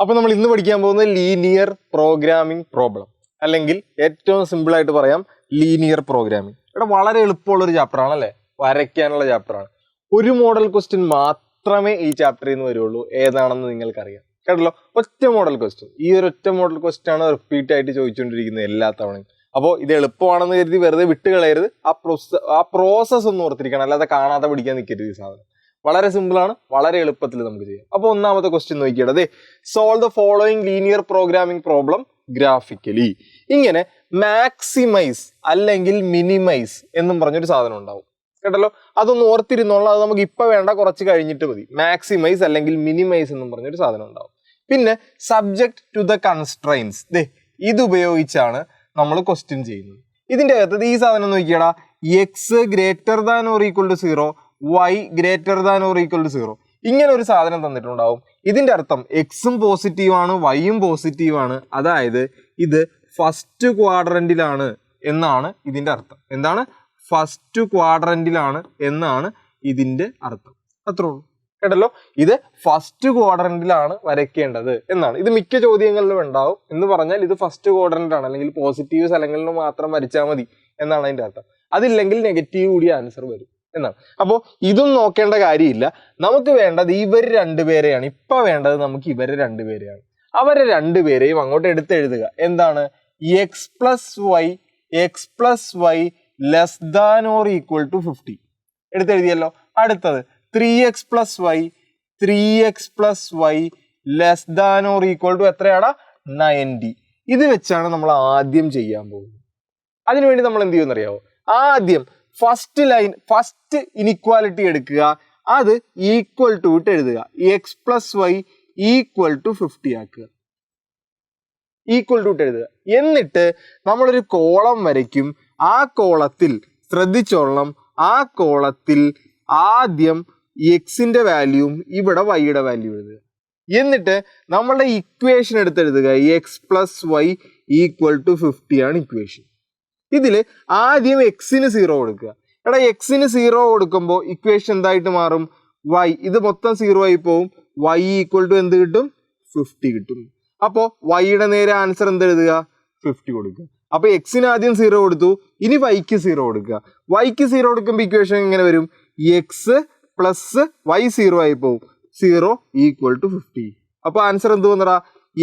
അപ്പോൾ നമ്മൾ ഇന്ന് പഠിക്കാൻ പോകുന്നത് ലീനിയർ പ്രോഗ്രാമിംഗ് പ്രോബ്ലം, അല്ലെങ്കിൽ ഏറ്റവും സിമ്പിൾ ആയിട്ട് പറയാം ലീനിയർ പ്രോഗ്രാമിംഗ്. ഇവിടെ വളരെ എളുപ്പമുള്ള ഒരു ചാപ്റ്റർ ആണ് അല്ലേ, വരയ്ക്കാനുള്ള ചാപ്റ്റർ ആണ്. ഒരു മോഡൽ ക്വസ്റ്റ്യൻ മാത്രമേ ഈ ചാപ്റ്ററിൽ നിന്ന് വരുള്ളൂ. ഏതാണെന്ന് നിങ്ങൾക്കറിയാം കേട്ടല്ലോ, ഒറ്റ മോഡൽ ക്വസ്റ്റ്യൻ. ഈ ഒരു ഒറ്റ മോഡൽ ക്വസ്റ്റ്യൻ ആണ് റിപ്പീറ്റ് ആയിട്ട് ചോദിച്ചുകൊണ്ടിരിക്കുന്നത് എല്ലാ തവണയും. അപ്പോൾ ഇത് എളുപ്പമാണെന്ന് കരുതി വെറുതെ വിട്ട് കളയരുത്. ആ പ്രോസസ്സ് ഒന്ന് ഓർത്തിരിക്കണം, അല്ലാതെ കാണാതെ പഠിക്കാൻ നിൽക്കരുത്. ഈ സാധനം വളരെ സിമ്പിൾ ആണ്, വളരെ എളുപ്പത്തിൽ നമുക്ക് ചെയ്യാം. അപ്പോൾ ഒന്നാമത്തെ ക്വസ്റ്റ്യൻ നോക്കിയത്, solve the following linear programming problem graphically. ഇങ്ങനെ മാക്സിമൈസ് അല്ലെങ്കിൽ മിനിമൈസ് എന്നും പറഞ്ഞൊരു സാധനം ഉണ്ടാവും കേട്ടല്ലോ. അതൊന്ന് ഓർത്തിരുന്നോളാം, അത് നമുക്ക് ഇപ്പൊ വേണ്ട, കുറച്ച് കഴിഞ്ഞിട്ട് മതി. മാക്സിമൈസ് അല്ലെങ്കിൽ മിനിമൈസ് എന്നും പറഞ്ഞൊരു സാധനം ഉണ്ടാവും. പിന്നെ സബ്ജക്ട് ടു ദ കൺസ്ട്രെയിൻസ്, ഇത് ഉപയോഗിച്ചാണ് നമ്മൾ ക്വസ്റ്റ്യൻ ചെയ്യുന്നത്. ഇതിന്റെ അകത്ത് ഈ സാധനം നോക്കിയടാ, x greater than or equal to 0, y greater than or equal to 0, ഇങ്ങനെ ഒരു സാധനം തന്നിട്ടുണ്ടാവും. ഇതിന്റെ അർത്ഥം എക്സും പോസിറ്റീവാണ്, വൈയും പോസിറ്റീവാണ്, അതായത് ഇത് ഫസ്റ്റ് ക്വാഡ്രന്റിലാണ് എന്നാണ് ഇതിന്റെ അർത്ഥം. എന്താണ്? ഫസ്റ്റ് ക്വാഡ്രന്റിലാണ് എന്നാണ് ഇതിന്റെ അർത്ഥം. അത്രേ ഉള്ളൂ കേട്ടല്ലോ. ഇത് ഫസ്റ്റ് ക്വാഡ്രന്റിലാണ് വരയ്ക്കേണ്ടത് എന്നാണ്. ഇത് മിക്ക ചോദ്യങ്ങളിലും ഉണ്ടാവും. എന്ന് പറഞ്ഞാൽ ഇത് ഫസ്റ്റ് ക്വാഡ്രന്റാണ്, അല്ലെങ്കിൽ പോസിറ്റീവ് സ്ഥലങ്ങളിൽ മാത്രം വരച്ചാൽ മതി എന്നാണ് അതിന്റെ അർത്ഥം. അതില്ലെങ്കിൽ നെഗറ്റീവ് കൂടി ആൻസർ വരും എന്നാണ്. അപ്പോൾ ഇതും നോക്കേണ്ട കാര്യമില്ല. നമുക്ക് വേണ്ടത് ഇവർ രണ്ടുപേരെയാണ്. ഇപ്പൊ വേണ്ടത് നമുക്ക് ഇവരെ രണ്ടുപേരെയാണ്. അവരെ രണ്ടുപേരെയും അങ്ങോട്ട് എടുത്തെഴുതുക. എന്താണ്? X plus y less than or equal to 50 എടുത്തെഴുതിയല്ലോ. അടുത്തത് 3x plus y less than or equal to എത്രയാടാ? 90. ഇത് വെച്ചാണ് നമ്മൾ ആദ്യം ചെയ്യാൻ പോകുന്നത്. അതിനുവേണ്ടി നമ്മൾ എന്ത് ചെയ്യുമെന്നറിയാവോ? ആദ്യം ഫസ്റ്റ് ഇനിക്വാലിറ്റി എടുക്കുക, അത് ഈക്വൽ ടു ഇട്ട് എഴുതുക. X plus y equal to 50 ആക്കുക. ഈക്വൽ ടു ഇട്ട് എഴുതുക. എന്നിട്ട് നമ്മളൊരു കോളം വരയ്ക്കും. ആ കോളത്തിൽ ശ്രദ്ധിച്ചോളണം, ആ കോളത്തിൽ ആദ്യം എക്സിന്റെ വാല്യൂവും ഇവിടെ വൈയുടെ വാല്യൂ എഴുതുക. എന്നിട്ട് നമ്മളുടെ ഇക്വേഷൻ എടുത്തെഴുതുക. X plus y equal to 50 ആണ് ഇക്വേഷൻ. ഇതിൽ ആദ്യം എക്സിന് 0 കൊടുക്കുക. എടാ, എക്സിന് 0 കൊടുക്കുമ്പോൾ ഇക്വേഷൻ എന്തായിട്ട് മാറും? വൈ, ഇത് മൊത്തം 0 ആയി പോവും. വൈ ഈക്വൽ ടു എന്ത് കിട്ടും? 50 കിട്ടും. അപ്പോൾ വൈയുടെ നേരെ ആൻസർ എന്ത് എഴുതുക? 50 കൊടുക്കുക. അപ്പൊ എക്സിന് ആദ്യം 0 കൊടുത്തു, ഇനി വൈക്ക് 0 കൊടുക്കുക. വൈക്ക് 0 കൊടുക്കുമ്പോൾ ഇക്വേഷൻ എങ്ങനെ വരും? എക്സ് പ്ലസ് വൈ 0 ആയി പോവും. 0 ഈക്വൽ ടു 50. അപ്പൊ ആൻസർ എന്ത് വന്നടാ?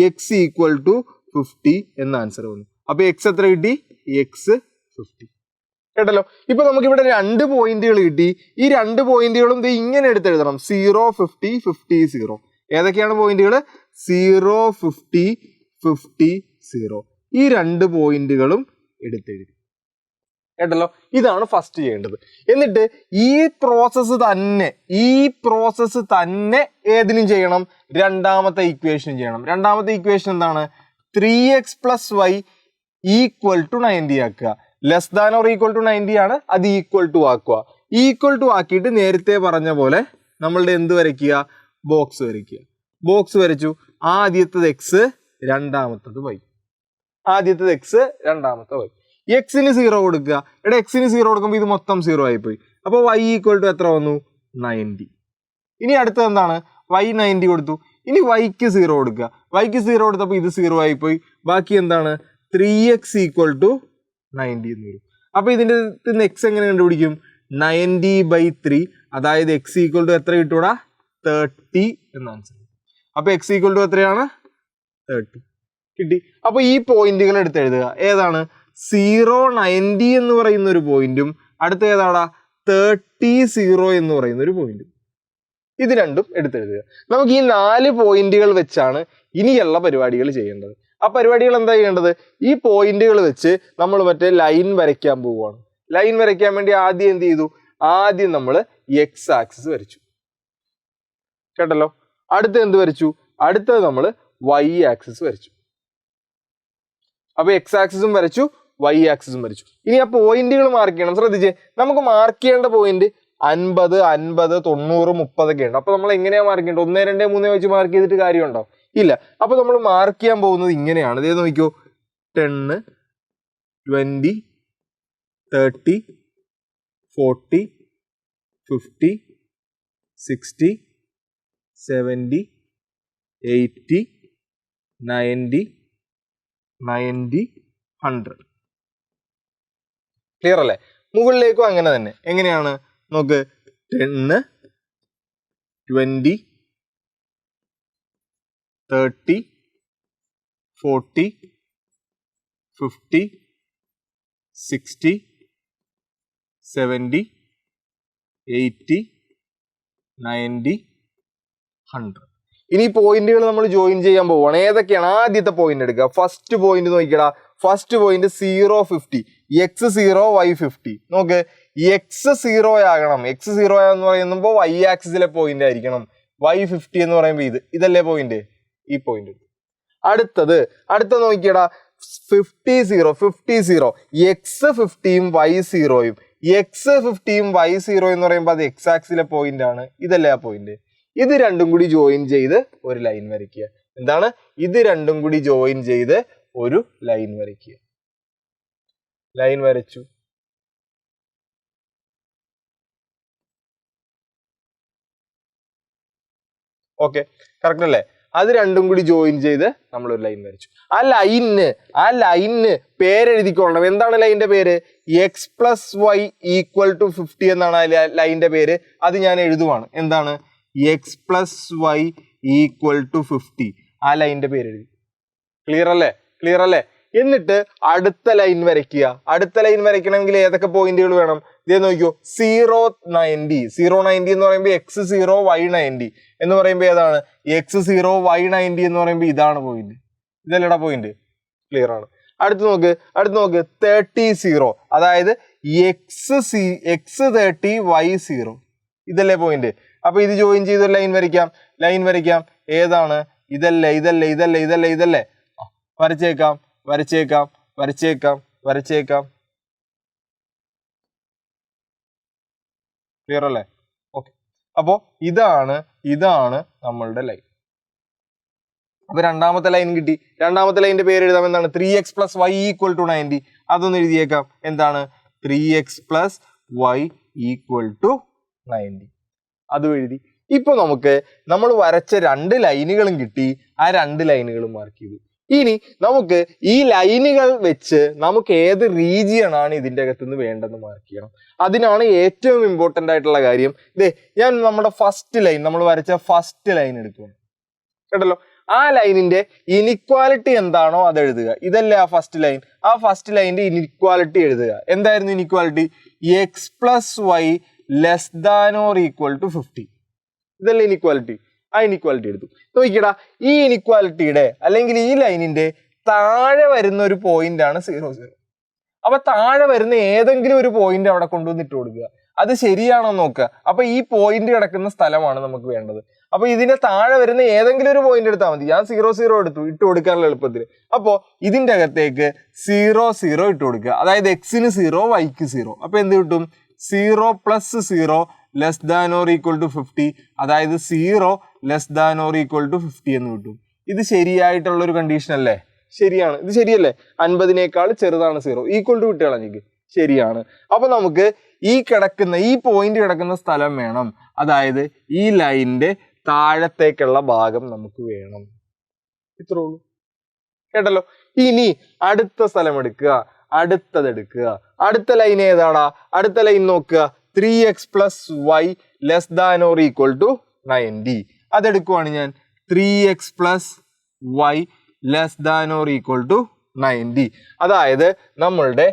എക്സ് ഈക്വൽ ടു 50 എന്ന ആൻസർ വന്നു. അപ്പൊ എക്സ് എത്ര കിട്ടി? എക്സ് 50 കേട്ടല്ലോ. ഇപ്പൊ നമുക്ക് ഇവിടെ 2 പോയിന്റുകൾ കിട്ടി. ഈ 2 പോയിന്റുകളും ഇങ്ങനെ എടുത്തെഴുതണം. 0 50 50 0. ഏതൊക്കെയാണ് പോയിന്റുകൾ? 0 50 50 0. ഈ 2 പോയിന്റുകളും എടുത്തെഴുതി കേട്ടല്ലോ. ഇതാണ് ഫസ്റ്റ് ചെയ്യേണ്ടത്. എന്നിട്ട് ഈ പ്രോസസ്സ് തന്നെ ഏതിനും ചെയ്യണം? രണ്ടാമത്തെ ഇക്വേഷൻ ചെയ്യണം. രണ്ടാമത്തെ ഇക്വേഷൻ എന്താണ്? 3x plus y equal to 90 ആക്കുക. Less than or equal to 90 ആണ്, അത് ഈക്വൽ ടു ആക്കുക. ഈക്വൽ ടു ആക്കിയിട്ട് നേരത്തെ പറഞ്ഞ പോലെ നമ്മളുടെ എന്ത് വരയ്ക്കുക? ബോക്സ് വരയ്ക്കുക. ബോക്സ് വരച്ചു. ആദ്യത്തത് എക്സ്, രണ്ടാമത്തത് വൈ. ആദ്യത്തത് എക്സ്, രണ്ടാമത്തെ വൈ. എക്സിന് 0 കൊടുക്കുക. ഇവിടെ എക്സിന് 0 കൊടുക്കുമ്പോൾ ഇത് മൊത്തം 0 ആയിപ്പോയി. അപ്പോൾ വൈ ഈക്വൽ ടു എത്ര വന്നു? 90. ഇനി അടുത്തത് എന്താണ്? വൈ 90 കൊടുത്തു. ഇനി വൈക്ക് 0 കൊടുക്കുക. വൈക്ക് 0 കൊടുത്തപ്പോൾ ഇത് 0 ആയിപ്പോയി. ബാക്കി എന്താണ്? 3x ഈക്വൽ ടു 90 എന്ന് വരും. അപ്പൊ ഇതിൻ്റെ എക്സ് എങ്ങനെ കണ്ടുപിടിക്കും? 90/3, അതായത് എക്സ് ഈക്വൽ ടു എത്ര കിട്ടൂടാ? 30 എന്ന ആൻസർ. അപ്പൊ എക്സ് ഈക്വൽ ടു എത്രയാണ്? 30 കിട്ടി. അപ്പൊ ഈ പോയിന്റുകൾ എടുത്ത് എഴുതുക. ഏതാണ്? 0 90 എന്ന് പറയുന്ന ഒരു പോയിന്റും അടുത്ത ഏതാടാ? 30 0 എന്ന് പറയുന്ന ഒരു പോയിന്റും. ഇത് രണ്ടും എടുത്തെഴുതുക. നമുക്ക് ഈ 4 പോയിന്റുകൾ വെച്ചാണ് ഇനിയുള്ള പരിപാടികൾ ചെയ്യേണ്ടത്. ആ പരിപാടികൾ എന്താ ചെയ്യേണ്ടത്? ഈ പോയിന്റുകൾ വെച്ച് നമ്മൾ മറ്റേ ലൈൻ വരയ്ക്കാൻ പോവുകയാണ്. ലൈൻ വരയ്ക്കാൻ വേണ്ടി ആദ്യം എന്ത് ചെയ്തു? ആദ്യം നമ്മൾ എക്സ് ആക്സിസ് വരച്ചു കേട്ടല്ലോ. അടുത്ത എന്ത് വരച്ചു? അടുത്തത് നമ്മൾ വൈ ആക്സിസ് വരച്ചു. അപ്പൊ എക്സ് ആക്സിസും വരച്ചു, വൈ ആക്സിസും വരച്ചു. ഇനി ആ പോയിന്റുകൾ മാർക്ക് ചെയ്യണം. ശ്രദ്ധിച്ചേ, നമുക്ക് മാർക്ക് ചെയ്യേണ്ട പോയിന്റ് 50 50 90 30 ഒക്കെ ഉണ്ട്. അപ്പൊ നമ്മൾ എങ്ങനെയാ മാർക്ക് ചെയ്യേണ്ടത്? 1 2 3 വെച്ച് മാർക്ക് ചെയ്തിട്ട് കാര്യമുണ്ടോ? ഇല്ല. അപ്പൊ നമ്മൾ മാർക്ക് ചെയ്യാൻ പോകുന്നത് ഇങ്ങനെയാണ്. ഇതേ നോക്കിക്കോ, 10 20 30 40 50 60 70 80 90 90 100. ക്ലിയർ അല്ലേ? മുകളിലേക്കും അങ്ങനെ തന്നെ. എങ്ങനെയാണ് നോക്ക്, 10 20 30 40 50 60 70 80 90 100. ഇനി പോയിന്റുകൾ നമ്മൾ ജോയിൻ ചെയ്യാൻ പോവുകയാണ്. ഏതൊക്കെയാണ്? ആദ്യത്തെ പോയിന്റ് എടുക്കുക. ഫസ്റ്റ് പോയിന്റ് നോക്കിക്കടാ. First point 0 50, x 0 y 50. നോക്ക്, x 0 ആകണം. x 0 എന്ന് പറയുമ്പോൾ y ആക്സിസിലെ പോയിന്റ് ആയിരിക്കണം. y 50 എന്ന് പറയുമ്പോൾ ഇതല്ലേ പോയിന്റ്, ഈ പോയിന്റ്. അടുത്ത നോക്കിയടാ, 50 0 50 0, x 50യും y 0യും. x 50യും y 0 എന്ന് പറയുമ്പോൾ അത് x ആക്സിലെ പോയിന്റ് ആണ്. ഇതല്ലേ ആ പോയിന്റ്. ഇത് രണ്ടും കൂടി ജോയിൻ ചെയ്ത് ഒരു ലൈൻ വരയ്ക്കുക. എന്താണ്? ഇത് രണ്ടും കൂടി ജോയിൻ ചെയ്ത് ഒരു ലൈൻ വരയ്ക്കുക. ലൈൻ വരച്ചു. ഓക്കെ, കറക്റ്റ് അല്ലേ? അത് രണ്ടും കൂടി ജോയിൻ ചെയ്ത് നമ്മൾ ഒരു ലൈൻ വരച്ചു. ആ ലൈനിന് പേരെഴുതിക്കൊള്ളണം. എന്താണ് ലൈനിന്റെ പേര്? x + y = 50 എന്നാണ് ആ ലൈനിന്റെ പേര്. അത് ഞാൻ എഴുതുവാണ്. എന്താണ്? x + y = 50. ആ ലൈനിന്റെ പേര് എഴുതി. ക്ലിയർ അല്ലേ? എന്നിട്ട് അടുത്ത ലൈൻ വരയ്ക്കുക. അടുത്ത ലൈൻ വരയ്ക്കണമെങ്കിൽ ഏതൊക്കെ പോയിന്റുകൾ വേണം? ഇതേ നോക്കിയോ, 0 90 എന്ന് പറയുമ്പോൾ x 0 y 90 എന്ന് പറയുമ്പോൾ ഏതാണ്? x 0 y 90 എന്ന് പറയുമ്പോൾ ഇതാണ് പോയിന്റ്. ഇതല്ലേടാ പോയിന്റ്. ക്ലിയർ ആണ്. അടുത്ത് നോക്ക് 30 0, അതായത് x 30 y 0. ഇതല്ലേ പോയിന്റ്. അപ്പൊ ഇത് ജോയിൻ ചെയ്ത് ഒരു ലൈൻ വരയ്ക്കാം. ഏതാണ്? ഇതല്ലേ. വരച്ചേക്കാം. ക്ലിയർ അല്ലേ? ഓക്കെ. അപ്പോ ഇതാണ് നമ്മളുടെ ലൈൻ. അപ്പൊ രണ്ടാമത്തെ ലൈൻ കിട്ടി. രണ്ടാമത്തെ ലൈനിന്റെ പേര് എഴുതാം. എന്താണ്? 3x + y = 90. അതൊന്ന് എഴുതിയേക്കാം. എന്താണ്? 3x + y = 90. അതും എഴുതി. ഇപ്പൊ നമ്മൾ വരച്ച 2 ലൈനുകളും കിട്ടി. ആ 2 ലൈനുകളും മാർക്ക് ചെയ്തു. ഇനി നമുക്ക് ഈ ലൈനുകൾ വെച്ച് നമുക്ക് ഏത് റീജിയൺ ആണ് ഇതിന്റെ അകത്തുനിന്ന് വേണ്ടെന്ന് മാർക്ക് ചെയ്യണം. അതിനാണ് ഏറ്റവും ഇമ്പോർട്ടന്റ് ആയിട്ടുള്ള കാര്യം. ഞാൻ നമ്മുടെ നമ്മൾ വരച്ച ഫസ്റ്റ് ലൈൻ എടുക്കുകയാണ്. കേട്ടല്ലോ? ആ ലൈനിന്റെ ഇനിക്വാലിറ്റി എന്താണോ അത് എഴുതുക. ഇതല്ലേ ആ ഫസ്റ്റ് ലൈൻ. ആ ഫസ്റ്റ് ലൈനിന്റെ ഇനിക്വാലിറ്റി എഴുതുക. എന്തായിരുന്നു ഇനിക്വാലിറ്റി? x + y <= 50. ഇതല്ലേ ഇനിക്വാലിറ്റി. ആ ഇനിക്വാലിറ്റി എടുത്തു. നോക്കിക്കടാ, ഈ ഇനിക്വാലിറ്റിയുടെ അല്ലെങ്കിൽ ഈ ലൈനിന്റെ താഴെ വരുന്ന ഒരു പോയിന്റ് ആണ് 0 0. അപ്പൊ താഴെ വരുന്ന ഏതെങ്കിലും ഒരു പോയിന്റ് അവിടെ കൊണ്ടുവന്നിട്ട് കൊടുക്കുക. അത് ശരിയാണോ നോക്കുക. അപ്പൊ ഈ പോയിന്റ് കിടക്കുന്ന സ്ഥലമാണ് നമുക്ക് വേണ്ടത്. അപ്പൊ ഇതിന്റെ താഴെ വരുന്ന ഏതെങ്കിലും ഒരു പോയിന്റ് എടുത്താൽ മതി. ഞാൻ 0 0 ഇട്ട് കൊടുക്കാനുള്ള എളുപ്പത്തിൽ. അപ്പോ ഇതിന്റെ അകത്തേക്ക് 0 0 ഇട്ട് കൊടുക്കുക. അതായത് x-ന് 0 y-ക്ക് 0. അപ്പൊ എന്ത് കിട്ടും? 0 + 0 <= 50. അതായത് 0 <= 50 എന്ന് കിട്ടും. ഇത് ശരിയായിട്ടുള്ള ഒരു കണ്ടീഷൻ അല്ലേ? ശരിയാണ്. ഇത് ശരിയല്ലേ? 50നേക്കാൾ ചെറുതാണ് 0. ഈക്വൽ ടു കിട്ടുകയാണ് എനിക്ക്. ശരിയാണ്. അപ്പൊ നമുക്ക് ഈ പോയിന്റ് കിടക്കുന്ന സ്ഥലം വേണം. അതായത് ഈ ലൈനിന്റെ താഴത്തേക്കുള്ള ഭാഗം നമുക്ക് വേണം. ഇത്രേ ഉള്ളൂ. കേട്ടല്ലോ? ഇനി അടുത്ത സ്ഥലം എടുക്കുക. അടുത്ത ലൈൻ ഏതാടാ? അടുത്ത ലൈൻ നോക്കുക. 3x + y <= 90. അതെടുക്കുവാണ് ഞാൻ. 3x + y <= 90. അതായത് നമ്മളുടെ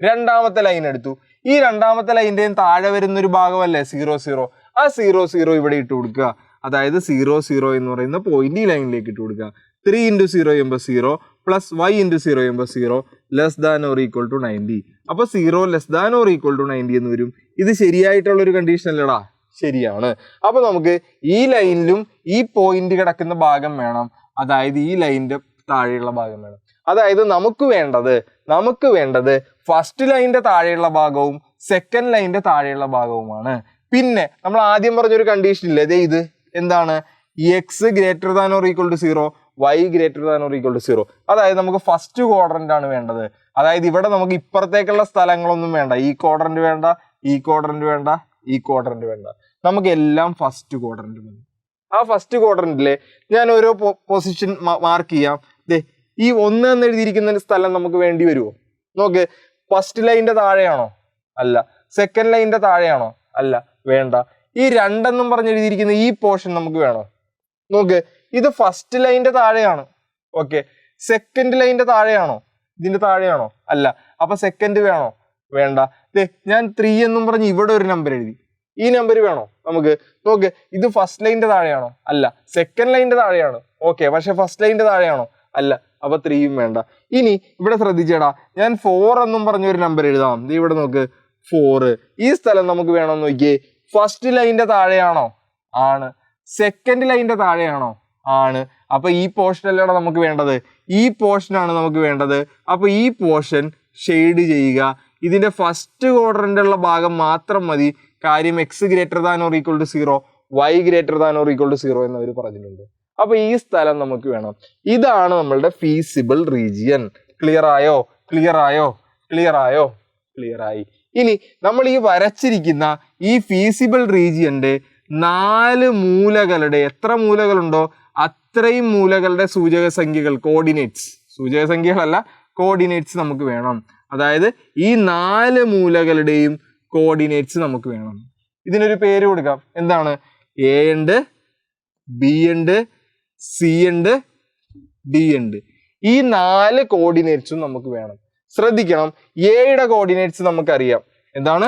രണ്ടാമത്തെ ലൈൻ എടുത്തു. ഈ രണ്ടാമത്തെ ലൈനിന്റെയും താഴെ വരുന്ന ഒരു ഭാഗമല്ലേ 0 0. ആ 0 0 ഇവിടെ ഇട്ട് കൊടുക്കുക. അതായത് 0 0 എന്ന് പറയുന്ന പോയിന്റ് ഈ ലൈനിലേക്ക് ഇട്ട് കൊടുക്കുക. 3 × 0 = 0 + y × 0 = 0 <= 90. അപ്പൊ 0 <= 90 എന്ന് വരും. ഇത് ശരിയായിട്ടുള്ള ഒരു കണ്ടീഷൻ അല്ലടാ? ശരിയാണ്. അപ്പൊ നമുക്ക് ഈ ലൈനിലും ഈ പോയിന്റ് കിടക്കുന്ന ഭാഗം വേണം. അതായത് ഈ ലൈനിന്റെ താഴെയുള്ള ഭാഗം വേണം. അതായത് നമുക്ക് വേണ്ടത് ഫസ്റ്റ് ലൈനിന്റെ താഴെയുള്ള ഭാഗവും സെക്കൻഡ് ലൈനിന്റെ താഴെയുള്ള ഭാഗവുമാണ്. പിന്നെ നമ്മൾ ആദ്യം പറഞ്ഞൊരു കണ്ടീഷൻ ഇല്ലേ? ഇത് എന്താണ്? x > 0 y > 0. അതായത് നമുക്ക് ഫസ്റ്റ് ക്വാഡ്രന്റ് ആണ് വേണ്ടത്. അതായത് ഇവിടെ നമുക്ക് ഇപ്പുറത്തേക്കുള്ള സ്ഥലങ്ങളൊന്നും വേണ്ട. ഈ ക്വാഡ്രന്റ് വേണ്ട, ഈ ക്വാഡ്രന്റ് വേണ്ട, ഈ ക്വാഡ്രന്റ് വേണ്ട. നമുക്ക് എല്ലാം ഫസ്റ്റ് ക്വാഡ്രന്റ് മതി. ആ ഫസ്റ്റ് ക്വാഡ്രന്റിലെ ഞാൻ ഓരോ പൊസിഷൻ മാർക്ക് ചെയ്യാം. ഈ 1 എന്ന് എഴുതിയിരിക്കുന്ന സ്ഥലം നമുക്ക് വേണ്ടി വരുമോ? നോക്ക്, ഫസ്റ്റ് ലൈനിന്റെ താഴെയാണോ? അല്ല. സെക്കൻഡ് ലൈനിന്റെ താഴെയാണോ? അല്ല, വേണ്ട. ഈ 2 എന്നും പറഞ്ഞ് എഴുതിയിരിക്കുന്ന ഈ പോർഷൻ നമുക്ക് വേണോ? നോക്ക്, ഇത് ഫസ്റ്റ് ലൈനിന്റെ താഴെയാണ്. ഓക്കെ, സെക്കൻഡ് ലൈനിന്റെ താഴെയാണോ? ഇതിന്റെ താഴെയാണോ? അല്ല. അപ്പൊ സെക്കൻഡ് വേണോ? വേണ്ട. ഞാൻ 3 എന്നും പറഞ്ഞ് ഇവിടെ ഒരു നമ്പർ എഴുതി. ഈ നമ്പർ വേണോ നമുക്ക്? നോക്ക്, ഇത് ഫസ്റ്റ് ലൈനിന്റെ താഴെയാണോ? അല്ല. സെക്കൻഡ് ലൈനിന്റെ താഴെയാണ്. ഓക്കെ, പക്ഷെ ഫസ്റ്റ് ലൈനിന്റെ താഴെയാണോ? അല്ല. അപ്പൊ 3യും വേണ്ട. ഇനി ഇവിടെ ശ്രദ്ധിച്ചേടാ, ഞാൻ 4 എന്നും പറഞ്ഞൊരു നമ്പർ എഴുതാം. ഇവിടെ നോക്ക്, 4. ഈ സ്ഥലം നമുക്ക് വേണമെന്ന് നോക്കിയേ. ഫസ്റ്റ് ലൈനിന്റെ താഴെയാണോ? ആണ്. സെക്കൻഡ് ലൈനിന്റെ താഴെയാണോ? ആണ്. അപ്പൊ ഈ പോർഷൻ അല്ലാണ് നമുക്ക് വേണ്ടത്, ഈ പോർഷനാണ് നമുക്ക് വേണ്ടത്. അപ്പൊ ഈ പോർഷൻ ഷെയ്ഡ് ചെയ്യുക. ഇതിന്റെ ഫസ്റ്റ് ക്വാഡ്രന്റിലുള്ള ഭാഗം മാത്രം മതി. കാര്യം x > 0, y > 0 എന്നവർ പറഞ്ഞിട്ടുണ്ട്. അപ്പൊ ഈ സ്ഥലം നമുക്ക് വേണം. ഇതാണ് നമ്മളുടെ ഫീസിബിൾ റീജിയൻ. ക്ലിയർ ആയോ? ക്ലിയർ ആയോ? ക്ലിയർ ആയോ? ക്ലിയർ ആയി. ഇനി നമ്മൾ ഈ വരച്ചിരിക്കുന്ന ഈ ഫീസിബിൾ റീജിയന്റെ 4 മൂലകളുടെ, എത്ര മൂലകളുണ്ടോ അത്രയും മൂലകളുടെ സൂചക സംഖ്യകൾ, കോർഡിനേറ്റ്സ്, സൂചക സംഖ്യകളല്ല കോർഡിനേറ്റ്സ് നമുക്ക് വേണം. അതായത് ഈ 4 മൂലകളുടെയും കോർഡിനേറ്റ്സ് നമുക്ക് വേണം. ഇതിനൊരു പേര് കൊടുക്കാം. എന്താണ്? എ ഉണ്ട്, ബി ഉണ്ട്, സി ഉണ്ട്, ഡി ഉണ്ട്. ഈ 4 കോർഡിനേറ്റ്സും നമുക്ക് വേണം. ശ്രദ്ധിക്കണം, എയുടെ കോർഡിനേറ്റ്സ് നമുക്കറിയാം. എന്താണ്?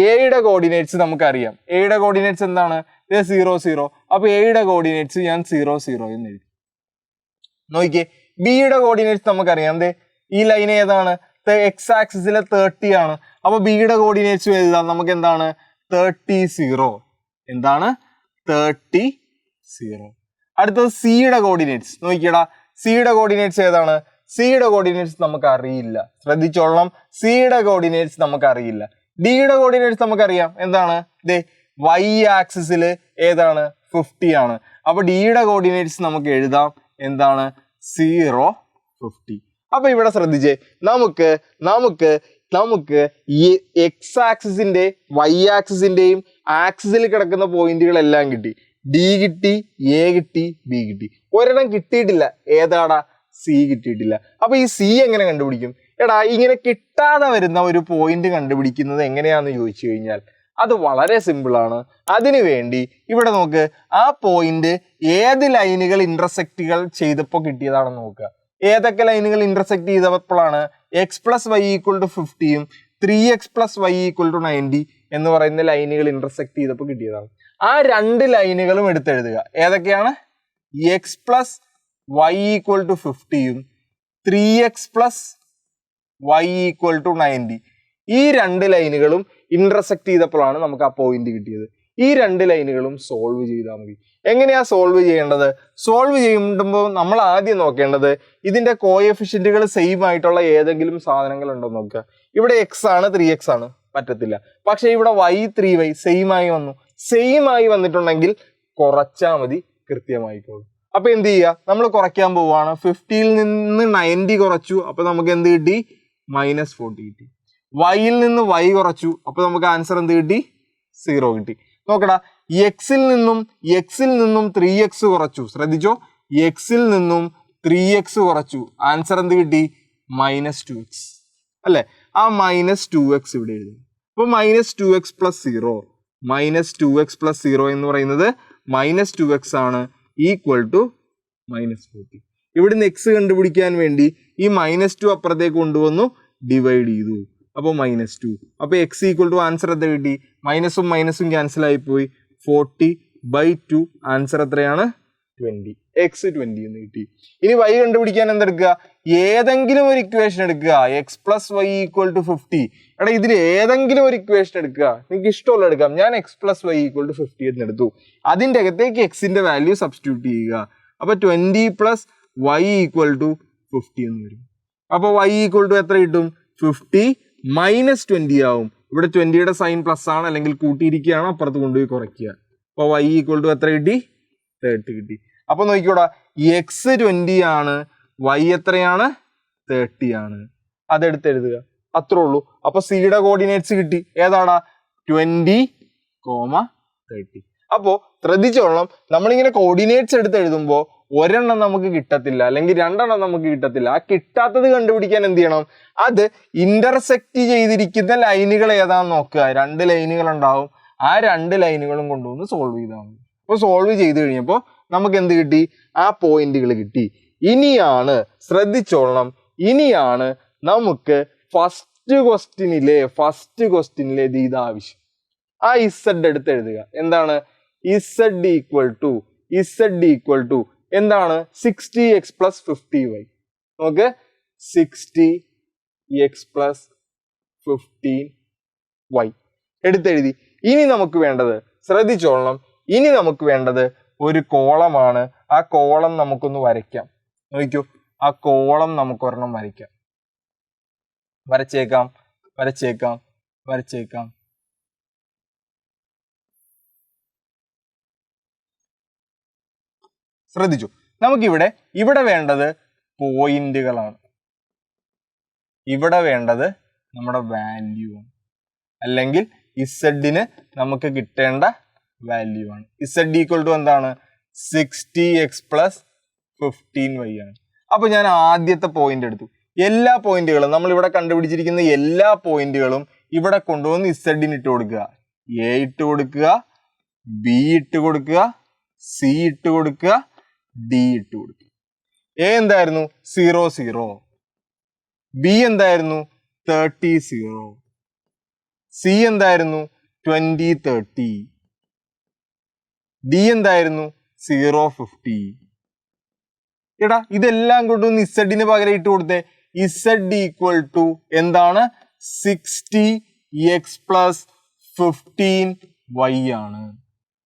എയുടെ കോർഡിനേറ്റ്സ് നമുക്കറിയാം. എയുടെ കോർഡിനേറ്റ്സ് എന്താണ്? 0, 0. അപ്പൊ എയുടെ കോർഡിനേറ്റ്സ് ഞാൻ 0, 0 എന്ന് എഴുതി. നോക്കിയേ, ബിയുടെ കോർഡിനേറ്റ്സ് നമുക്കറിയാം. ഈ ലൈൻ ഏതാണ്? എക്സ് ആക്സിസിലെ 30 ആണ്. അപ്പൊ ബിയുടെ കോർഡിനേറ്റ്സ് എഴുതാം. നമുക്ക് എന്താണ്? 30, 0. എന്താണ്? 30, 0. അടുത്തത് സിയുടെ കോർഡിനേറ്റ്സ് നോക്കിയടാ. സിയുടെ കോർഡിനേറ്റ്സ് ഏതാണ്? സിയുടെ കോർഡിനേറ്റ്സ് നമുക്ക് അറിയില്ല. ശ്രദ്ധിച്ചോളണം, സിയുടെ കോർഡിനേറ്റ്സ് നമുക്ക് അറിയില്ല. ഡിയുടെ കോർഡിനേറ്റ്സ് നമുക്കറിയാം. എന്താണ്? വൈ ആക്സിസിൽ ഏതാണ്? 50 ആണ്. അപ്പൊ ഡിയുടെ കോർഡിനേറ്റ്സ് നമുക്ക് എഴുതാം. എന്താണ്? 0, 50. അപ്പൊ ഇവിടെ ശ്രദ്ധിച്ചേ, നമുക്ക് ഈ എക്സ് ആക്സിസിന്റെ വൈ ആക്സിസിന്റെയും ആക്സിസിൽ കിടക്കുന്ന പോയിന്റുകളെല്ലാം കിട്ടി. ഡി കിട്ടി, എ കിട്ടി, ബി കിട്ടി. ഒരെണ്ണം കിട്ടിയിട്ടില്ല. ഏതാടാ? സി കിട്ടിയിട്ടില്ല. അപ്പൊ ഈ സി എങ്ങനെ കണ്ടുപിടിക്കും? എടാ, ഇങ്ങനെ കിട്ടാതെ വരുന്ന ഒരു പോയിന്റ് കണ്ടുപിടിക്കുന്നത് എങ്ങനെയാന്ന് ചോദിച്ചു കഴിഞ്ഞാൽ അത് വളരെ സിമ്പിൾ ആണ്. അതിനുവേണ്ടി ഇവിടെ നോക്ക്, ആ പോയിന്റ് ഏത് ലൈനുകൾ ഇന്റർസെക്റ്റുകൾ ചെയ്തപ്പോൾ കിട്ടിയതാണെന്ന് നോക്കുക. ഏതൊക്കെ ലൈനുകൾ ഇന്റർസെക്ട് ചെയ്തപ്പോഴാണ് x + y = 50യും 3x + y = 90 എന്ന് പറയുന്ന ലൈനുകൾ ഇന്റർസെക്ട് ചെയ്തപ്പോൾ കിട്ടിയതാണ്. ആ 2 ലൈനുകളും എടുത്തെഴുതുക. ഏതൊക്കെയാണ്? x + y = 50യും 3x + y = 90. ഈ 2 ലൈനുകളും ഇന്റർസെക്ട് ചെയ്തപ്പോഴാണ് നമുക്ക് ആ പോയിന്റ് കിട്ടിയത്. ഈ 2 ലൈനുകളും സോൾവ് ചെയ്താൽ മതി. എങ്ങനെയാ സോൾവ് ചെയ്യേണ്ടത്? സോൾവ് ചെയ്യുമ്പോൾ നമ്മൾ ആദ്യം നോക്കേണ്ടത് ഇതിന്റെ കോഎഫിഷ്യന്റുകൾ സെയിം ആയിട്ടുള്ള ഏതെങ്കിലും സാധനങ്ങൾ ഉണ്ടോ നോക്കുക. ഇവിടെ x ആണ്, 3x ആണ്, പറ്റത്തില്ല. പക്ഷെ ഇവിടെ y, 3y സെയിം ആയി വന്നു. സെയിം ആയി വന്നിട്ടുണ്ടെങ്കിൽ കുറച്ചാൽ മതി, കൃത്യമായിക്കോളും. അപ്പൊ എന്ത് ചെയ്യുക? നമ്മൾ കുറയ്ക്കാൻ പോവാണ്. 50യിൽ നിന്ന് 90 കുറച്ചു. അപ്പൊ നമുക്ക് എന്ത് കിട്ടി? -40 കിട്ടി. വൈയിൽ നിന്ന് y കുറച്ചു. അപ്പൊ നമുക്ക് ആൻസർ എന്ത് കിട്ടി? 0 കിട്ടി. നോക്കടാ, എക്സിൽ നിന്നും 3x കുറച്ചു. ശ്രദ്ധിച്ചോ, എക്സിൽ നിന്നും 3x കുറച്ചു. ആൻസർ എന്ത് കിട്ടി? -2x അല്ലെ? ആ -2x ഇവിടെ എഴുതി. അപ്പൊ -2x + 0, -2x + 0 എന്ന് പറയുന്നത് -2x ആണ്, = -40. ഇവിടുന്ന് x കണ്ടുപിടിക്കാൻ വേണ്ടി ഈ -2 അപ്പുറത്തേക്ക് കൊണ്ടുവന്നു, ഡിവൈഡ് ചെയ്തു. അപ്പൊ -2. അപ്പൊ x = ആൻസർ എത്ര കിട്ടി? മൈനസും മൈനസും ക്യാൻസൽ ആയി പോയി. 40/2. ആൻസർ എത്രയാണ്? 20. x 20 എന്ന് കിട്ടി. ഇനി y കണ്ടുപിടിക്കാൻ എന്തെടുക്കുക? ഏതെങ്കിലും ഒരു ഇക്വേഷൻ എടുക്കുക. x + y = 50. എടാ, ഇതിൽ ഏതെങ്കിലും ഒരു ഇക്വേഷൻ എടുക്കുക. നിങ്ങൾക്ക് ഇഷ്ടമുള്ള എടുക്കാം. ഞാൻ x + y = 50 എന്ന് എടുത്തു. അതിൻ്റെ അകത്തേക്ക് എക്സിന്റെ വാല്യൂ സബ്സ്റ്റിറ്റ്യൂട്ട് ചെയ്യുക. അപ്പൊ 20 + y = 50 എന്ന് വരും. അപ്പൊ y = എത്ര കിട്ടും? 50 - 20 ആവും. ഇവിടെ 20യുടെ സൈൻ പ്ലസ് ആണ്, അല്ലെങ്കിൽ കൂട്ടിയിരിക്കുകയാണ്, അപ്പുറത്ത് കൊണ്ടുപോയി കുറയ്ക്കുക. അപ്പൊ y = എത്ര കിട്ടി? 30 കിട്ടി. അപ്പൊ നോക്കിക്കോടാ, x 20 ആണ്, y എത്രയാണ്? 30 ആണ്. അതെടുത്ത് എഴുതുക. അത്രേ ഉള്ളൂ. അപ്പൊ സിയുടെ കോർഡിനേറ്റ്സ് കിട്ടി. ഏതാടാ? 20, 30. അപ്പോ ശ്രദ്ധിച്ചോളണം, നമ്മളിങ്ങനെ കോർഡിനേറ്റ്സ് എടുത്ത് എഴുതുമ്പോൾ ഒരെണ്ണം നമുക്ക് കിട്ടത്തില്ല, അല്ലെങ്കിൽ രണ്ടെണ്ണം നമുക്ക് കിട്ടത്തില്ല. ആ കിട്ടാത്തത് കണ്ടുപിടിക്കാൻ എന്ത് ചെയ്യണം? അത് ഇന്റർസെക്ട് ചെയ്തിരിക്കുന്ന ലൈനുകൾ ഏതാന്ന് നോക്കുക. 2 ലൈനുകൾ ഉണ്ടാവും, ആ 2 ലൈനുകളും കൊണ്ടുവന്ന് സോൾവ് ചെയ്താൽ മതി. അപ്പോൾ സോൾവ് ചെയ്ത് കഴിഞ്ഞപ്പോൾ നമുക്ക് എന്ത് കിട്ടി? ആ പോയിന്റുകൾ കിട്ടി. ഇനിയാണ് ശ്രദ്ധിച്ചോളണം, ഇനിയാണ് നമുക്ക് ഫസ്റ്റ് ക്വസ്റ്റ്യനിലെ ഇത് ആവശ്യം. ആ ഇസഡ് എടുത്ത് എഴുതുക. എന്താണ്? ഇസഡ് ഈക്വൽ ടു എന്താണ്? 60x + 50y. നോക്ക്, 60x + 15y എടുത്തെഴുതി. ഇനി നമുക്ക് വേണ്ടത് ശ്രദ്ധിച്ചോളണം, ഇനി നമുക്ക് വേണ്ടത് ഒരു കോളമാണ്. ആ കോളം നമുക്കൊന്ന് വരയ്ക്കാം. നോക്കൂ, ആ കോളം നമുക്ക് ഒരെണ്ണം വരയ്ക്കാം. വരച്ചേക്കാം. ശ്രദ്ധിച്ചു, നമുക്കിവിടെ വേണ്ടത് പോയിന്റുകളാണ്. ഇവിടെ വേണ്ടത് നമ്മുടെ വാല്യൂ ആണ്, അല്ലെങ്കിൽ ഇസഡിന് നമുക്ക് കിട്ടേണ്ട വാല്യൂ ആണ്. ഇസഡ് ഈക്വൽ ടു എന്താണ്? 60x + 15y ആണ്. അപ്പൊ ഞാൻ ആദ്യത്തെ പോയിന്റ് എടുത്തു. എല്ലാ പോയിന്റുകളും നമ്മൾ ഇവിടെ കണ്ടുപിടിച്ചിരിക്കുന്ന എല്ലാ പോയിന്റുകളും ഇവിടെ കൊണ്ടുവന്ന് ഇസഡിന് ഇട്ട് കൊടുക്കുക. എ ഇട്ട് കൊടുക്കുക, ബി ഇട്ട് കൊടുക്കുക, സി ഇട്ട് കൊടുക്കുക, ഡി ഇട്ട് കൊടുക്കുക. എ എന്തായിരുന്നു? 0 0. ബി എന്തായിരുന്നു? 30 0. സി എന്തായിരുന്നു? 20 30. ഡി എന്തായിരുന്നു? 0 50. എടാ, ഇതെല്ലാം കൊണ്ടൊന്ന് ഇസഡിന് പകരം ഇട്ട് കൊടുത്തേ. ഇസഡ് ഈക്വൽ ടു എന്താണ്? 60x + 15y ആണ്.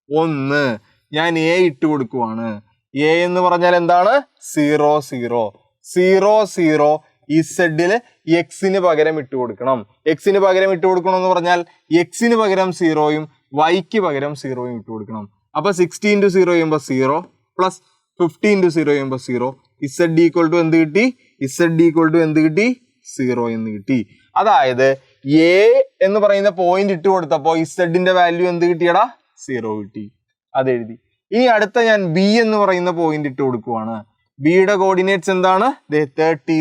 ഒന്ന് ഞാൻ എ ഇട്ട് കൊടുക്കുവാണ്. എ എന്ന് പറഞ്ഞാൽ എന്താണ്? 0 0. 0 0 ഇസഡില് എക്സിന് പകരം ഇട്ട് കൊടുക്കണം. എക്സിന് പകരം ഇട്ട് കൊടുക്കണം എന്ന് പറഞ്ഞാൽ എക്സിന് പകരം 0യും വൈക്ക് പകരം 0യും ഇട്ട് കൊടുക്കണം. അപ്പൊ 60 × 0 ചെയ്യുമ്പോൾ 0 + 15 × 0 ചെയ്യുമ്പോൾ 0. ഇസഡ് ഈക്വൽ ടു എന്ത് കിട്ടി? 0 എന്ന് കിട്ടി. അതായത് എ എന്ന് പറയുന്ന പോയിന്റ് ഇട്ട് കൊടുത്തപ്പോ ഇസഡിന്റെ വാല്യൂ എന്ത് കിട്ടിയടാ? 0 കിട്ടി. അതെഴുതി. ഇനി അടുത്ത ഞാൻ ബി എന്ന് പറയുന്ന പോയിന്റ് ഇട്ട് കൊടുക്കുവാണ്. ബിയുടെ കോർഡിനേറ്റ്സ് എന്താണ്? 30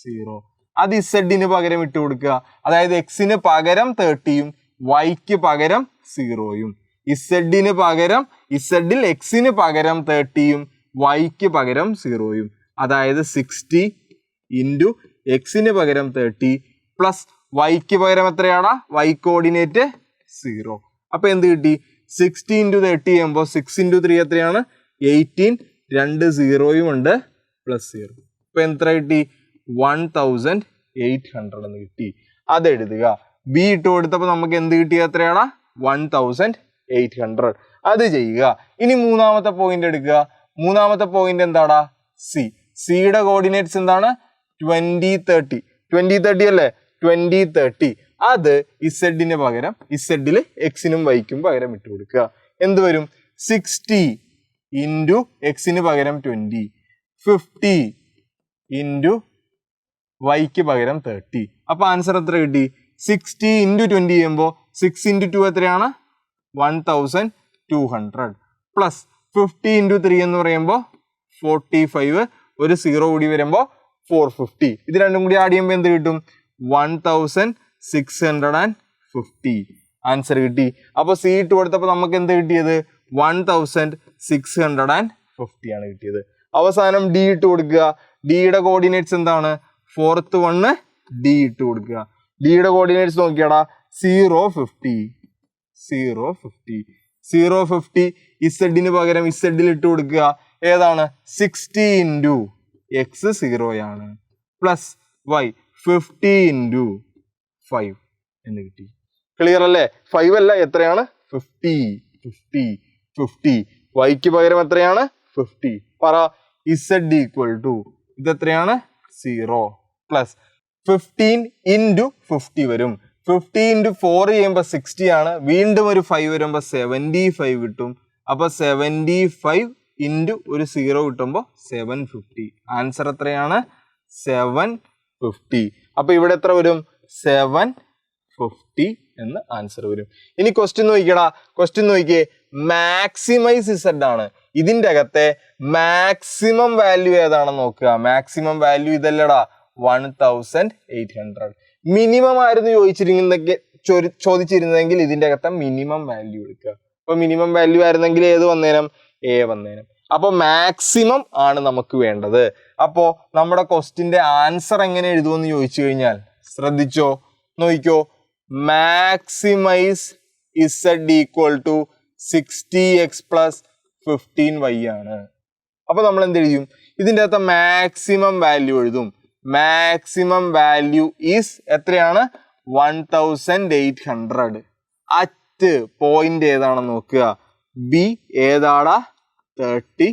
0. അത് ഇസഡിന് പകരം ഇട്ട് കൊടുക്കുക. അതായത് എക്സിന് പകരം 30യും വൈക്ക് പകരം 0യും. ഇസഡിന് പകരം ഇസഡിൽ എക്സിന് പകരം 30യും വൈക്ക് പകരം 0യും. അതായത് 60 × എക്സിന് പകരം 30 പ്ലസ് വൈക്ക് പകരം എത്രയാടാ? Y coordinate 0. അപ്പൊ എന്ത് കിട്ടി? 60 × 30 ചെയ്യുമ്പോൾ 6 × 3 എത്രയാണ്? 18. 2 0യും ഉണ്ട് പ്ലസ് 0. അപ്പൊ എത്ര കിട്ടി? 1800 എന്ന് കിട്ടി. അതെഴുതുക. ബി ഇട്ട് കൊടുത്തപ്പോൾ നമുക്ക് എന്ത് കിട്ടി? എത്രയാടാ? 1800. അത് ചെയ്യുക. ഇനി മൂന്നാമത്തെ പോയിന്റ് എടുക്കുക. മൂന്നാമത്തെ പോയിന്റ് എന്താടാ? സി. സിയുടെ കോർഡിനേറ്റ്സ് എന്താണ്? 20 30. 20 30 അല്ലേ? 20 30. അത് ഇസഡിന് പകരം ഇസഡില് എക്സിനും വൈക്കും പകരം ഇട്ട് കൊടുക്കുക. എന്ത് വരും? 60 × എക്സിന് പകരം 20, 50 × വൈക്ക് പകരം 30. അപ്പൊ ആൻസർ എത്ര കിട്ടി? 60 × 20 ചെയ്യുമ്പോൾ 6 × 2 എത്രയാണ്? 1200 പ്ലസ് 50 × 3 എന്ന് പറയുമ്പോൾ 45. ഒരു 0 കൂടി വരുമ്പോൾ 450. ഇത് രണ്ടും കൂടി ആഡ് ചെയ്യുമ്പോൾ എന്ത് കിട്ടും? 1650. ആൻസർ കിട്ടി. അപ്പൊ സി ഇട്ട് കൊടുത്തപ്പോൾ നമുക്ക് എന്ത് കിട്ടിയത്? 1650 ആണ് കിട്ടിയത്. അവസാനം ഡി ഇട്ട് കൊടുക്കുക. ഡിയുടെ കോർഡിനേറ്റ്സ് എന്താണ്? 4th 1 ഡി ഇട്ട് കൊടുക്കുക. ഡിയുടെ കോർഡിനേറ്റ്സ് നോക്കിയാടാ. 0 50. 0 50 ഇസഡിന് പകരം ഇസഡിൽ ഇട്ട് കൊടുക്കുക. ഏതാണ്? 60 × എക്സ് 0 ആണ് പ്ലസ് വൈ 50 × 5 എന്ന് കിട്ടി. ക്ലിയർ അല്ലേ? 5 അല്ല, എത്രയാണ്? 50. വൈക്ക് പകരം എത്രയാണ്? 50. പറ. ഇസഡ് ഈക്വൽ ടു ഇതെത്രയാണ്? 0 പ്ലസ് 15 × 50 വരും. 50 × 4 ചെയ്യുമ്പോൾ 60 ആണ്. വീണ്ടും ഒരു 5 വരുമ്പോൾ 75 കിട്ടും. അപ്പൊ 75 × ഒരു 0 കിട്ടുമ്പോൾ 750. ആൻസർ എത്രയാണ്? 750. അപ്പൊ ഇവിടെ എത്ര വരും? 750 എന്ന് ആൻസർ വരും. ഇനി ക്വസ്റ്റ്യൻ നോക്കിക്കടാ, ക്വസ്റ്റ്യൻ നോക്കിയേ, മാക്സിമൈസ് ഇസഡ് ആണ്. ഇതിന്റെ അകത്തെ മാക്സിമം വാല്യൂ ഏതാണെന്ന് നോക്കുക. Maximum value ഇതല്ലടാ, 1800. മിനിമം ആയിരുന്നു ചോദിച്ചിരുന്നെങ്കിൽ ഇതിന്റെ അകത്തെ മിനിമം വാല്യൂ എടുക്കുക. അപ്പൊ മിനിമം വാല്യൂ ആയിരുന്നെങ്കിൽ ഏത് വന്നേനം? എ വന്നേനം. അപ്പൊ മാക്സിമം ആണ് നമുക്ക് വേണ്ടത്. അപ്പോ നമ്മുടെ ക്വസ്റ്റിന്റെ ആൻസർ എങ്ങനെ എഴുതുമെന്ന് ചോദിച്ചു കഴിഞ്ഞാൽ ശ്രദ്ധിച്ചോ, നോക്കിക്കോ, maximise z equal to 60x plus 15y ആണ്. അപ്പൊ നമ്മൾ എന്ത് എഴുതും? ഇതിന്റെ അകത്ത് മാക്സിമം വാല്യൂ എഴുതും. മാക്സിമം വാല്യൂ ഈസ് എത്രയാണ്? 1800. അറ്റ് പോയിന്റ് ഏതാണെന്ന് നോക്കുക. ബി ഏതാടാ? 30.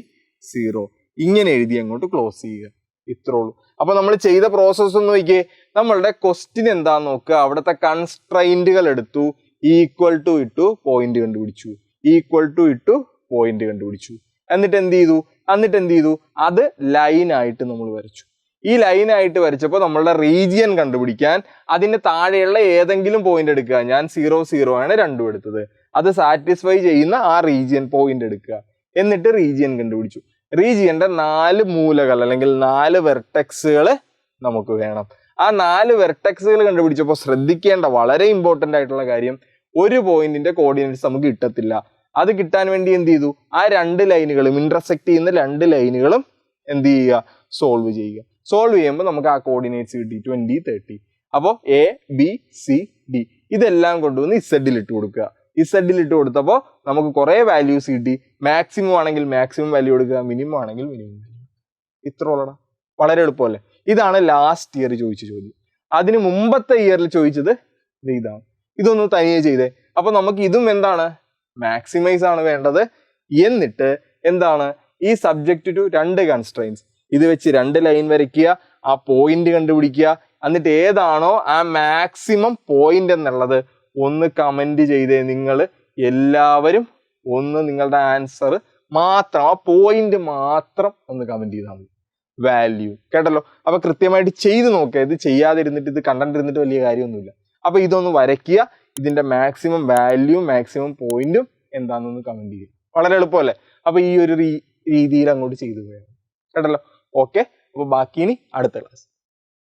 ഇങ്ങനെ എഴുതി അങ്ങോട്ട് ക്ലോസ് ചെയ്യുക. ഇത്രേ ഉള്ളൂ. അപ്പൊ നമ്മൾ ചെയ്ത പ്രോസസ് ഒന്ന് നോക്കിയേ. നമ്മളുടെ ക്വസ്റ്റ്യൻ എന്താന്ന് നോക്കുക. അവിടുത്തെ കൺസ്ട്രൈന്റുകൾ എടുത്തു, ഈക്വൽ ടു ഇട്ടു, പോയിന്റ് കണ്ടുപിടിച്ചു, ഈക്വൽ ടു ഇട്ടു, പോയിന്റ് കണ്ടുപിടിച്ചു. എന്നിട്ട് എന്ത് ചെയ്തു? അത് ലൈനായിട്ട് നമ്മൾ വരച്ചു. ഈ ലൈനായിട്ട് വരച്ചപ്പോൾ നമ്മളുടെ റീജിയൻ കണ്ടുപിടിക്കാൻ അതിന്റെ താഴെയുള്ള ഏതെങ്കിലും പോയിന്റ് എടുക്കുക. ഞാൻ 0, 0 ആണ് രണ്ടും എടുത്തത്. അത് സാറ്റിസ്ഫൈ ചെയ്യുന്ന ആ റീജിയൻ പോയിന്റ് എടുക്കുക. എന്നിട്ട് റീജിയൻ കണ്ടുപിടിച്ചു. റീജിയന്റെ 4 മൂലകൾ അല്ലെങ്കിൽ 4 വെർട്ടെക്സുകൾ നമുക്ക് വേണം. ആ 4 വെർട്ടെക്സുകൾ കണ്ടുപിടിച്ചപ്പോൾ ശ്രദ്ധിക്കേണ്ട വളരെ ഇമ്പോർട്ടന്റ് ആയിട്ടുള്ള കാര്യം, ഒരു പോയിന്റിന്റെ കോർഡിനേറ്റ്സ് നമുക്ക് കിട്ടത്തില്ല. അത് കിട്ടാൻ വേണ്ടി എന്ത് ചെയ്തു? ആ 2 ലൈനുകളും ഇന്റർസെക്ട് ചെയ്യുന്ന 2 ലൈനുകളും എന്ത് ചെയ്യുക? സോൾവ് ചെയ്യുക. സോൾവ് ചെയ്യുമ്പോൾ നമുക്ക് ആ കോർഡിനേറ്റ്സ് കിട്ടി 20, 30. അപ്പോൾ എ, ബി, സി, ഡി ഇതെല്ലാം കൊണ്ടുവന്ന് ഇസഡിൽ ഇട്ട് കൊടുക്കുക. ഇസഡിൽ ഇട്ട് കൊടുത്തപ്പോൾ നമുക്ക് കുറെ വാല്യൂസ് കിട്ടി. മാക്സിമം ആണെങ്കിൽ മാക്സിമം വാല്യൂ കൊടുക്കുക, മിനിമം ആണെങ്കിൽ മിനിമം വാല്യൂ. ഇത്ര ഉള്ളടാ, വളരെ എളുപ്പമല്ലേ? ഇതാണ് ലാസ്റ്റ് ഇയർ ചോദിച്ച ചോദ്യം. അതിന് മുമ്പത്തെ ഇയറിൽ ചോദിച്ചത് ഇതാണ്. ഇതൊന്ന് തനിയെ ചെയ്തേ. അപ്പൊ നമുക്ക് ഇതും എന്താണ്? മാക്സിമൈസ് ആണ് വേണ്ടത്. എന്നിട്ട് എന്താണ്? ഈ സബ്ജക്റ്റ് ടു 2 കൺസ്ട്രെയിൻസ് ഇത് വെച്ച് 2 ലൈൻ വരയ്ക്കുക, ആ പോയിന്റ് കണ്ടുപിടിക്കുക. എന്നിട്ട് ഏതാണോ ആ മാക്സിമം പോയിന്റ് എന്നുള്ളത് ഒന്ന് കമന്റ് ചെയ്തേ. നിങ്ങൾ എല്ലാവരും ഒന്ന് നിങ്ങളുടെ ആൻസർ മാത്രം, ആ പോയിന്റ് മാത്രം ഒന്ന് കമന്റ് ചെയ്താൽ മതി. വാല്യൂ കേട്ടല്ലോ. അപ്പൊ കൃത്യമായിട്ട് ചെയ്ത് നോക്കുക. ഇത് ചെയ്യാതിരുന്നിട്ട് ഇത് കണ്ടിരുന്നിട്ട് വലിയ കാര്യമൊന്നുമില്ല. അപ്പൊ ഇതൊന്ന് വരയ്ക്കുക. ഇതിന്റെ മാക്സിമം വാല്യൂ മാക്സിമം പോയിന്റും എന്താണെന്നൊന്ന് കമന്റ് ചെയ്യുക. വളരെ എളുപ്പമല്ലേ? അപ്പൊ ഈ ഒരു രീതിയിൽ അങ്ങോട്ട് ചെയ്തു പോയാൽ കേട്ടല്ലോ. ഓക്കെ, അപ്പൊ ബാക്കി ഇനി അടുത്ത ക്ലാസ്.